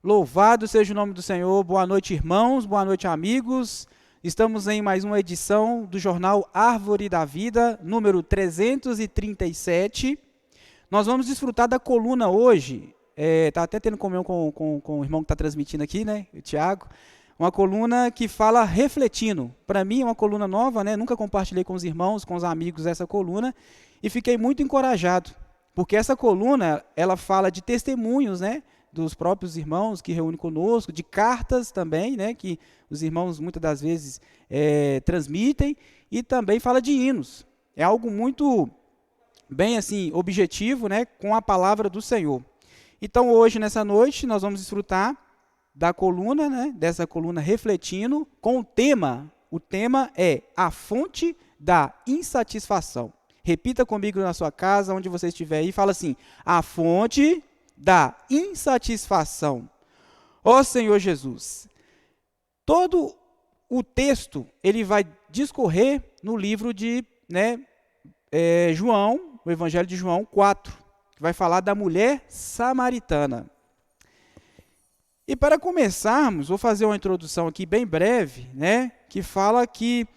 Louvado seja o nome do Senhor. Boa noite, irmãos. Boa noite, amigos. Estamos em mais uma edição do jornal Árvore da Vida, número 337. Nós vamos desfrutar da coluna hoje. Está até tendo comunhão com o irmão que está transmitindo aqui, né? O Tiago. Uma coluna que fala refletindo. Para mim é uma coluna nova, né? Nunca compartilhei com os irmãos, com os amigos essa coluna. E fiquei muito encorajado. Porque essa coluna, ela fala de testemunhos, né? Dos próprios irmãos que reúnem conosco, de cartas também, né, que os irmãos muitas das vezes transmitem, e também fala de hinos. É algo muito bem assim objetivo, né, com a palavra do Senhor. Então hoje, nessa noite, nós vamos desfrutar da coluna, né, dessa coluna refletindo, com o tema é a fonte da insatisfação. Repita comigo na sua casa, onde você estiver aí, fala assim, a fonte da insatisfação. Ó Senhor Jesus, todo o texto ele vai discorrer no livro de João, o Evangelho de João 4, que vai falar da mulher samaritana. E para começarmos, vou fazer uma introdução aqui bem breve, né, que fala que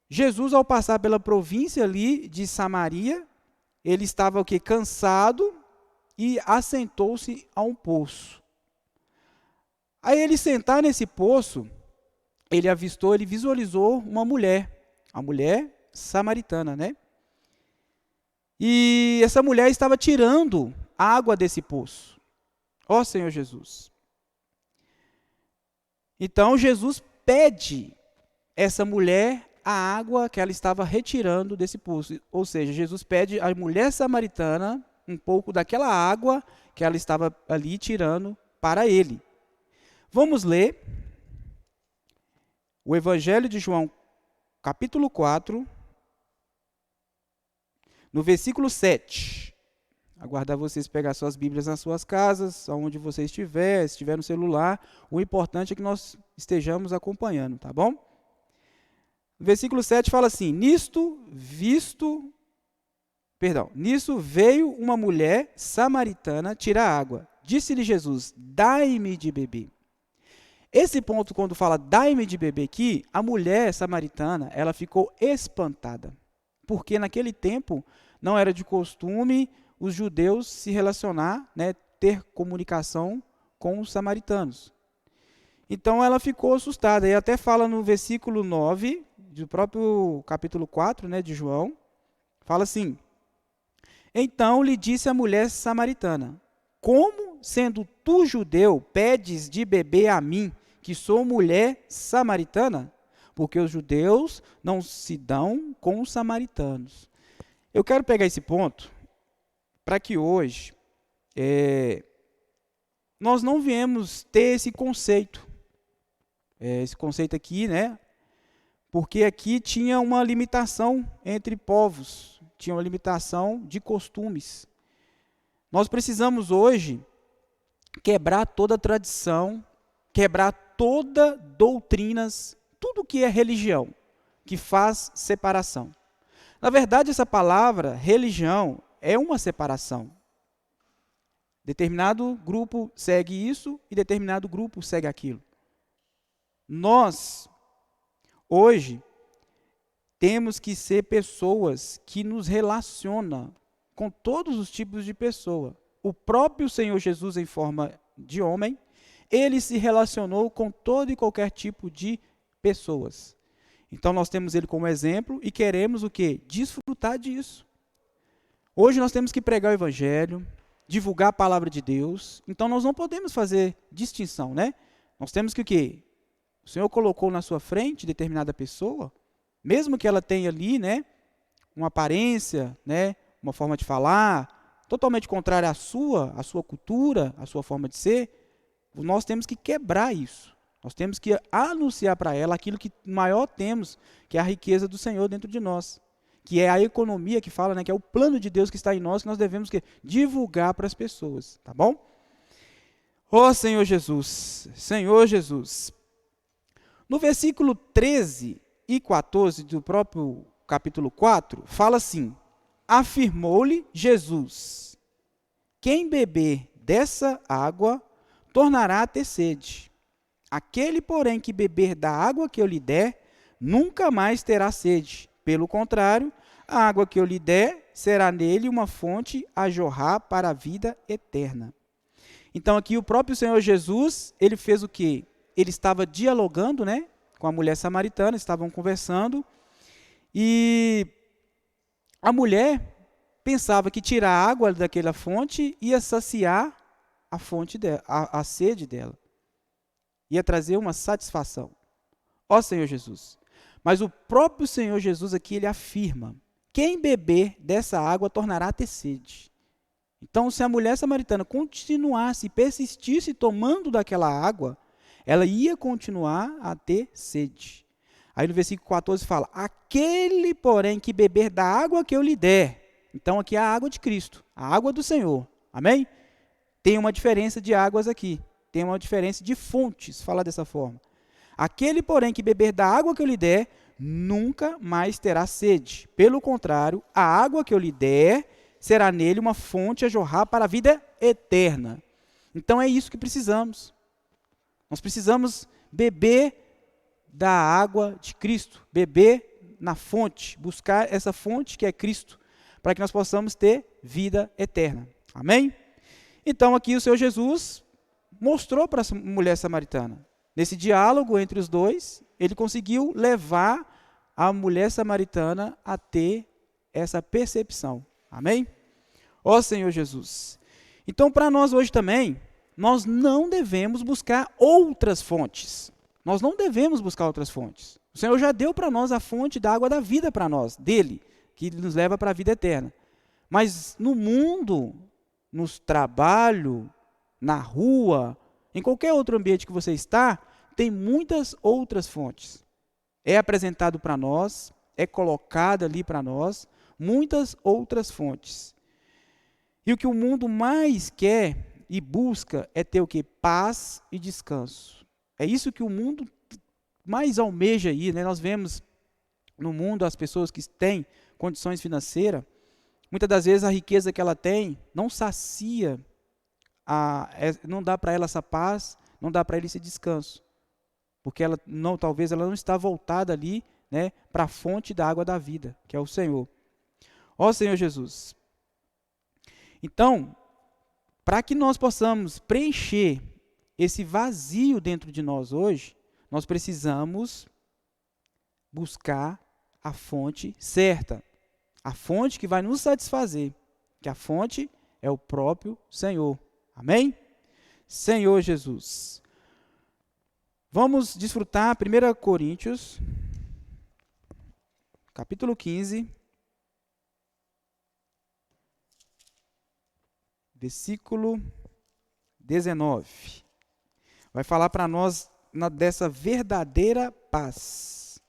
Jesus, ao passar pela província ali de Samaria, ele estava cansado, e assentou-se a um poço. Aí ele sentar nesse poço, ele visualizou uma mulher, a mulher samaritana, né? E essa mulher estava tirando água desse poço. Ó Senhor Jesus. Então Jesus pede essa mulher a água que ela estava retirando desse poço. Ou seja, Jesus pede à mulher samaritana um pouco daquela água que ela estava ali tirando para ele. Vamos ler o Evangelho de João, capítulo 4, no versículo 7. Aguardar vocês pegar suas Bíblias nas suas casas, onde você estiver, se estiver no celular. O importante é que nós estejamos acompanhando, tá bom? O versículo 7 fala assim, nisso veio uma mulher samaritana tirar água. Disse-lhe Jesus, dai-me de beber. Esse ponto, quando fala dai-me de beber aqui, a mulher samaritana, ela ficou espantada. Porque naquele tempo não era de costume os judeus se relacionar, né, ter comunicação com os samaritanos. Então ela ficou assustada. E até fala no versículo 9, do próprio capítulo 4, né, de João, fala assim, então lhe disse a mulher samaritana, como, sendo tu judeu, pedes de beber a mim, que sou mulher samaritana? Porque os judeus não se dão com os samaritanos. Eu quero pegar esse ponto para que hoje nós não viemos ter esse conceito aqui, né? Porque aqui tinha uma limitação entre povos, tinha uma limitação de costumes. Nós precisamos hoje quebrar toda a tradição, quebrar toda doutrinas, tudo que é religião, que faz separação. Na verdade, essa palavra, religião, é uma separação. Determinado grupo segue isso e determinado grupo segue aquilo. Nós, hoje, temos que ser pessoas que nos relacionam com todos os tipos de pessoa. O próprio Senhor Jesus, em forma de homem, ele se relacionou com todo e qualquer tipo de pessoas. Então, nós temos ele como exemplo e queremos o quê? Desfrutar disso. Hoje nós temos que pregar o Evangelho, divulgar a palavra de Deus. Então, nós não podemos fazer distinção, né? Nós temos que o quê? O Senhor colocou na sua frente determinada pessoa, mesmo que ela tenha ali, né, uma aparência, né, uma forma de falar, totalmente contrária à sua cultura, à sua forma de ser, nós temos que quebrar isso. Nós temos que anunciar para ela aquilo que maior temos, que é a riqueza do Senhor dentro de nós, que é a economia que fala, né, que é o plano de Deus que está em nós, que nós devemos divulgar para as pessoas, tá bom? Ó Senhor Jesus, no versículo 13 e 14 do próprio capítulo 4, fala assim, afirmou-lhe Jesus, quem beber dessa água tornará a ter sede. Aquele, porém, que beber da água que eu lhe der, nunca mais terá sede. Pelo contrário, a água que eu lhe der será nele uma fonte a jorrar para a vida eterna. Então aqui o próprio Senhor Jesus, ele fez o quê? Ele estava dialogando, né, com a mulher samaritana, estavam conversando, e a mulher pensava que tirar a água daquela fonte ia saciar a fonte dela, a sede dela. Ia trazer uma satisfação. Ó Senhor Jesus. Mas o próprio Senhor Jesus aqui, ele afirma: quem beber dessa água tornará a ter sede. Então, se a mulher samaritana continuasse e persistisse tomando daquela água, ela ia continuar a ter sede. Aí no versículo 14 fala: aquele, porém, que beber da água que eu lhe der. Então, aqui é a água de Cristo, a água do Senhor. Amém? Tem uma diferença de águas aqui. Tem uma diferença de fontes, fala dessa forma. Aquele, porém, que beber da água que eu lhe der, nunca mais terá sede. Pelo contrário, a água que eu lhe der será nele uma fonte a jorrar para a vida eterna. Então é isso que precisamos. Nós precisamos beber da água de Cristo, beber na fonte, buscar essa fonte que é Cristo, para que nós possamos ter vida eterna. Amém? Então aqui o Senhor Jesus mostrou para a mulher samaritana. Nesse diálogo entre os dois, ele conseguiu levar a mulher samaritana a ter essa percepção. Amém? Ó Senhor Jesus. Então, para nós hoje também, nós não devemos buscar outras fontes. Nós não devemos buscar outras fontes. O Senhor já deu para nós a fonte da água da vida para nós, dele, que nos leva para a vida eterna. Mas no mundo, no trabalho, na rua, em qualquer outro ambiente que você está, tem muitas outras fontes. É apresentado para nós, é colocado ali para nós, muitas outras fontes. E o que o mundo mais quer e busca é ter o quê? Paz e descanso. É isso que o mundo mais almeja aí, né? Nós vemos no mundo as pessoas que têm condições financeiras, muitas das vezes a riqueza que ela tem não sacia, não dá para ela essa paz, não dá para ela esse descanso. Porque talvez ela não está voltada ali, né, para a fonte da água da vida, que é o Senhor. Ó Senhor Jesus. Então, para que nós possamos preencher esse vazio dentro de nós hoje, nós precisamos buscar a fonte certa, a fonte que vai nos satisfazer, que a fonte é o próprio Senhor. Amém? Senhor Jesus. Vamos desfrutar 1 Coríntios, capítulo 15, versículo 19. Vai falar para nós dessa verdadeira paz.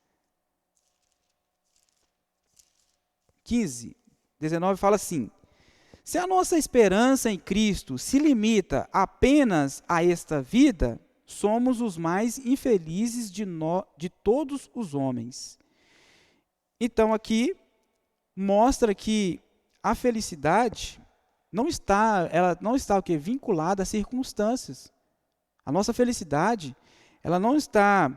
15, 19 fala assim: se a nossa esperança em Cristo se limita apenas a esta vida, somos os mais infelizes de todos os homens. Então aqui mostra que a felicidade ela não está o quê? Vinculada a circunstâncias. A nossa felicidade, ela não está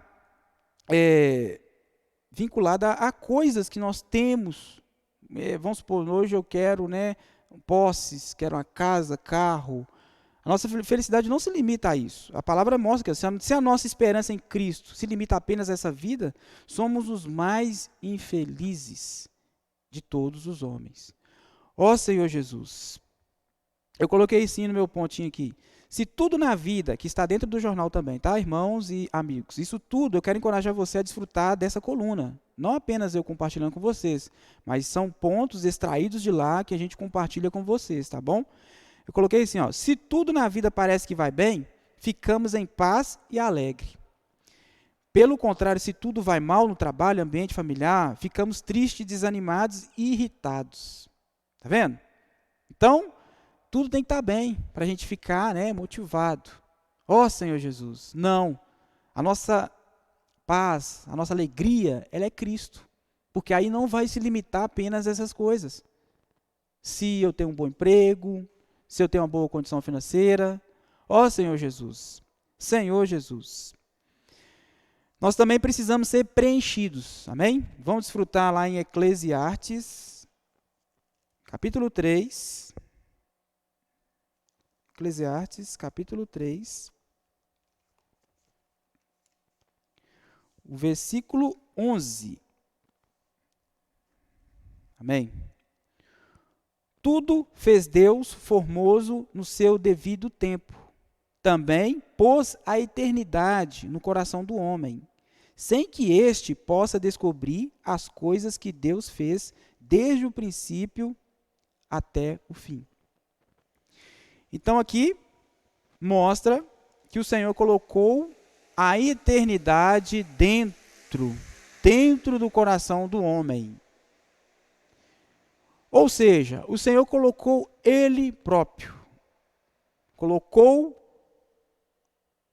vinculada a coisas que nós temos. Vamos supor, hoje eu quero, né, posses, quero uma casa, carro. A nossa felicidade não se limita a isso. A palavra mostra que se a nossa esperança em Cristo se limita apenas a essa vida, somos os mais infelizes de todos os homens. Ó Senhor Jesus, eu coloquei sim no meu pontinho aqui. Se tudo na vida, que está dentro do jornal também, tá, irmãos e amigos, isso tudo eu quero encorajar você a desfrutar dessa coluna. Não apenas eu compartilhando com vocês, mas são pontos extraídos de lá que a gente compartilha com vocês, tá bom? Eu coloquei assim, ó, se tudo na vida parece que vai bem, ficamos em paz e alegre. Pelo contrário, se tudo vai mal no trabalho, ambiente familiar, ficamos tristes, desanimados e irritados. Tá vendo? Então, tudo tem que estar bem para a gente ficar, né, motivado. Ó Senhor Jesus, não. A nossa paz, a nossa alegria, ela é Cristo. Porque aí não vai se limitar apenas a essas coisas. Se eu tenho um bom emprego, se eu tenho uma boa condição financeira, Ó Senhor Jesus, Senhor Jesus. Nós também precisamos ser preenchidos, amém? Vamos desfrutar lá em Eclesiastes, capítulo 3. Eclesiastes, capítulo 3. O versículo 11. Amém? Tudo fez Deus formoso no seu devido tempo. Também pôs a eternidade no coração do homem, sem que este possa descobrir as coisas que Deus fez desde o princípio até o fim. Então aqui mostra que o Senhor colocou a eternidade dentro do coração do homem. Ou seja, o Senhor colocou Ele próprio. Colocou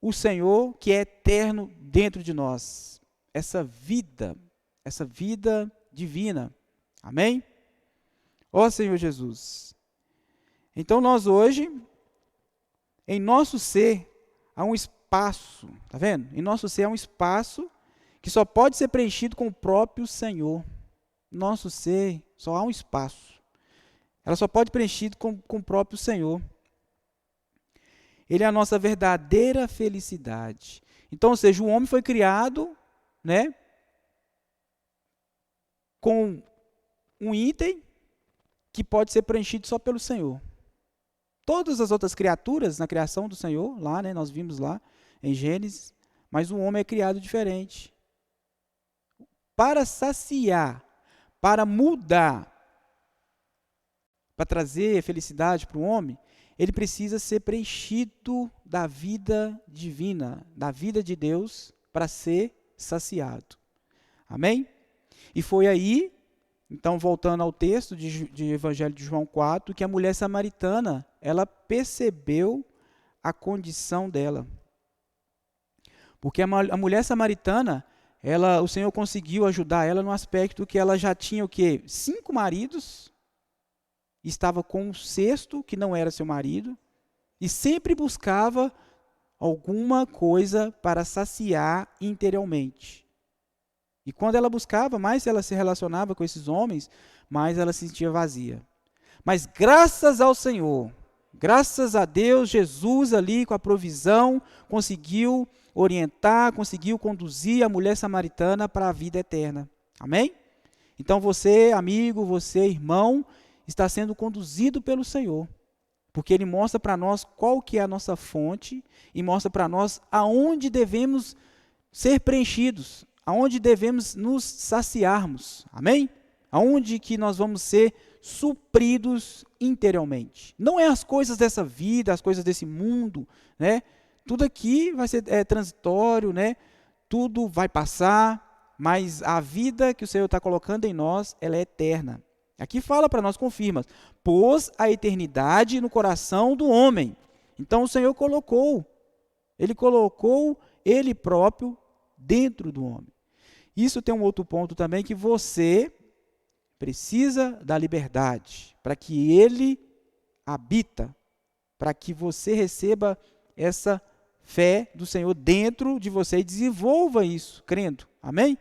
o Senhor que é eterno dentro de nós. Essa vida divina. Amém? Ó Senhor Jesus. Então nós hoje, em nosso ser, há um espaço, tá vendo? Em nosso ser há um espaço que só pode ser preenchido com o próprio Senhor. Nosso ser só há um espaço. Ela só pode ser preenchido com o próprio Senhor. Ele é a nossa verdadeira felicidade. Então, ou seja, o homem foi criado, né, com um item que pode ser preenchido só pelo Senhor. Todas as outras criaturas na criação do Senhor, lá, né, nós vimos lá em Gênesis, mas o homem é criado diferente. Para saciar, para mudar, para trazer felicidade para o homem, ele precisa ser preenchido da vida divina, da vida de Deus, para ser saciado. Amém? E foi aí, então voltando ao texto de Evangelho de João 4, que a mulher samaritana, ela percebeu a condição dela. Porque a mulher samaritana, o Senhor conseguiu ajudar ela no aspecto que ela já tinha o quê? 5 maridos, estava com um sexto que não era seu marido, e sempre buscava alguma coisa para saciar interiormente. E quando ela buscava, mais ela se relacionava com esses homens, mais ela se sentia vazia. Mas graças ao Senhor, graças a Deus, Jesus ali com a provisão, conseguiu orientar, conseguiu conduzir a mulher samaritana para a vida eterna. Amém? Então você, amigo, você, irmão, está sendo conduzido pelo Senhor, porque Ele mostra para nós qual que é a nossa fonte e mostra para nós aonde devemos ser preenchidos, aonde devemos nos saciarmos, amém? Aonde que nós vamos ser supridos interiormente. Não é as coisas dessa vida, as coisas desse mundo, né? Tudo aqui vai ser transitório, né? Tudo vai passar, mas a vida que o Senhor está colocando em nós, ela é eterna. Aqui fala para nós, confirma, pôs a eternidade no coração do homem. Então o Senhor colocou Ele próprio dentro do homem. Isso tem um outro ponto também, que você precisa da liberdade, para que Ele habita, para que você receba essa fé do Senhor dentro de você e desenvolva isso, crendo. Amém?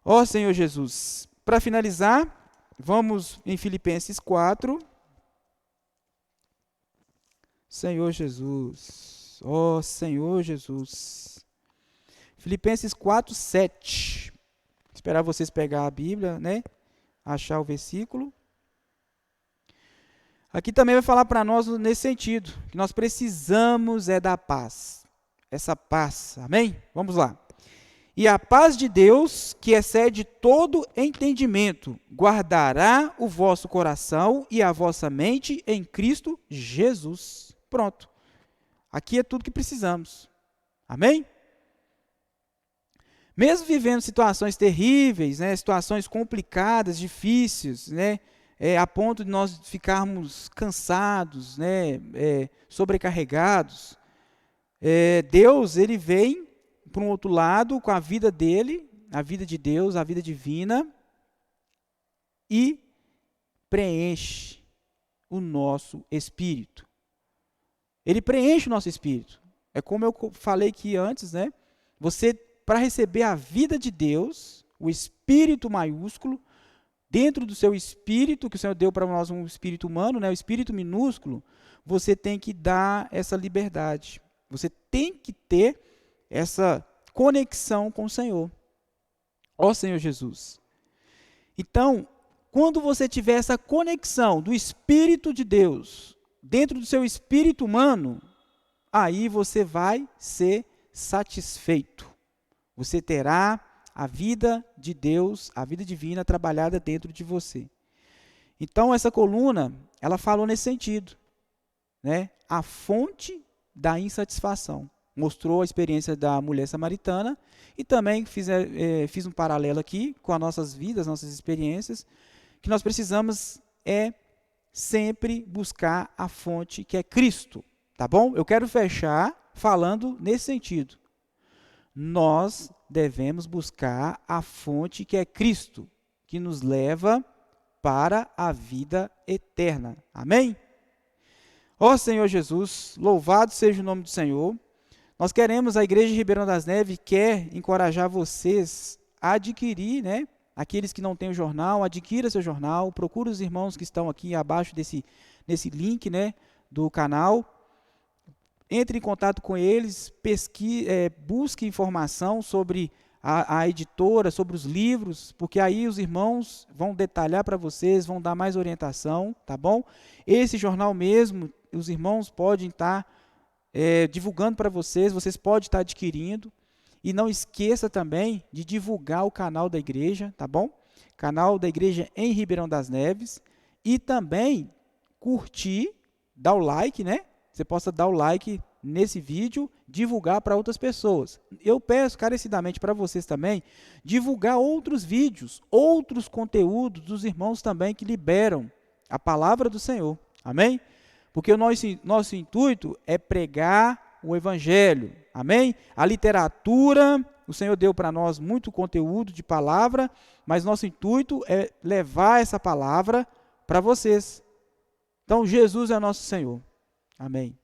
Ó Senhor Jesus, para finalizar, vamos em Filipenses 4. Senhor Jesus. Ó Senhor Jesus. Filipenses 4, 7. Esperar vocês pegar a Bíblia, né? Achar o versículo. Aqui também vai falar para nós nesse sentido, que nós precisamos da paz. Essa paz, amém? Vamos lá. E a paz de Deus, que excede todo entendimento, guardará o vosso coração e a vossa mente em Cristo Jesus. Pronto. Aqui é tudo que precisamos. Amém? Mesmo vivendo situações terríveis, né, situações complicadas, difíceis, né, a ponto de nós ficarmos cansados, né, sobrecarregados, Deus, Ele vem por um outro lado, com a vida dele, a vida de Deus, a vida divina, e preenche o nosso espírito. ele preenche o nosso espírito. É como eu falei aqui antes, né? Você, para receber a vida de Deus, o espírito maiúsculo, dentro do seu espírito, que o Senhor deu para nós um espírito humano, né? O espírito minúsculo, você tem que dar essa liberdade. Você tem que ter essa conexão com o Senhor. Ó Senhor Jesus. Então, quando você tiver essa conexão do Espírito de Deus dentro do seu espírito humano, aí você vai ser satisfeito. Você terá a vida de Deus, a vida divina trabalhada dentro de você. Então, essa coluna, ela falou nesse sentido, né? A fonte da insatisfação. Mostrou a experiência da mulher samaritana e também fiz um paralelo aqui com as nossas vidas, nossas experiências, que nós precisamos sempre buscar a fonte que é Cristo, tá bom? Eu quero fechar falando nesse sentido. Nós devemos buscar a fonte que é Cristo, que nos leva para a vida eterna. Amém? Ó Senhor Jesus, louvado seja o nome do Senhor. Nós queremos, a Igreja de Ribeirão das Neves quer encorajar vocês a adquirir, né? Aqueles que não têm o jornal, adquira seu jornal, procure os irmãos que estão aqui abaixo nesse link, né, do canal. Entre em contato com eles, busque informação sobre a editora, sobre os livros, porque aí os irmãos vão detalhar para vocês, vão dar mais orientação, tá bom? Esse jornal mesmo, os irmãos podem estar divulgando para vocês podem estar adquirindo. E não esqueça também de divulgar o canal da igreja, tá bom? Canal da igreja em Ribeirão das Neves. E também curtir, dar o like, né? Você possa dar o like nesse vídeo, divulgar para outras pessoas. Eu peço carecidamente para vocês também divulgar outros vídeos, outros conteúdos dos irmãos também que liberam a palavra do Senhor. Amém? Porque o nosso intuito é pregar o Evangelho. Amém? A literatura, o Senhor deu para nós muito conteúdo de palavra, mas nosso intuito é levar essa palavra para vocês. Então, Jesus é nosso Senhor. Amém.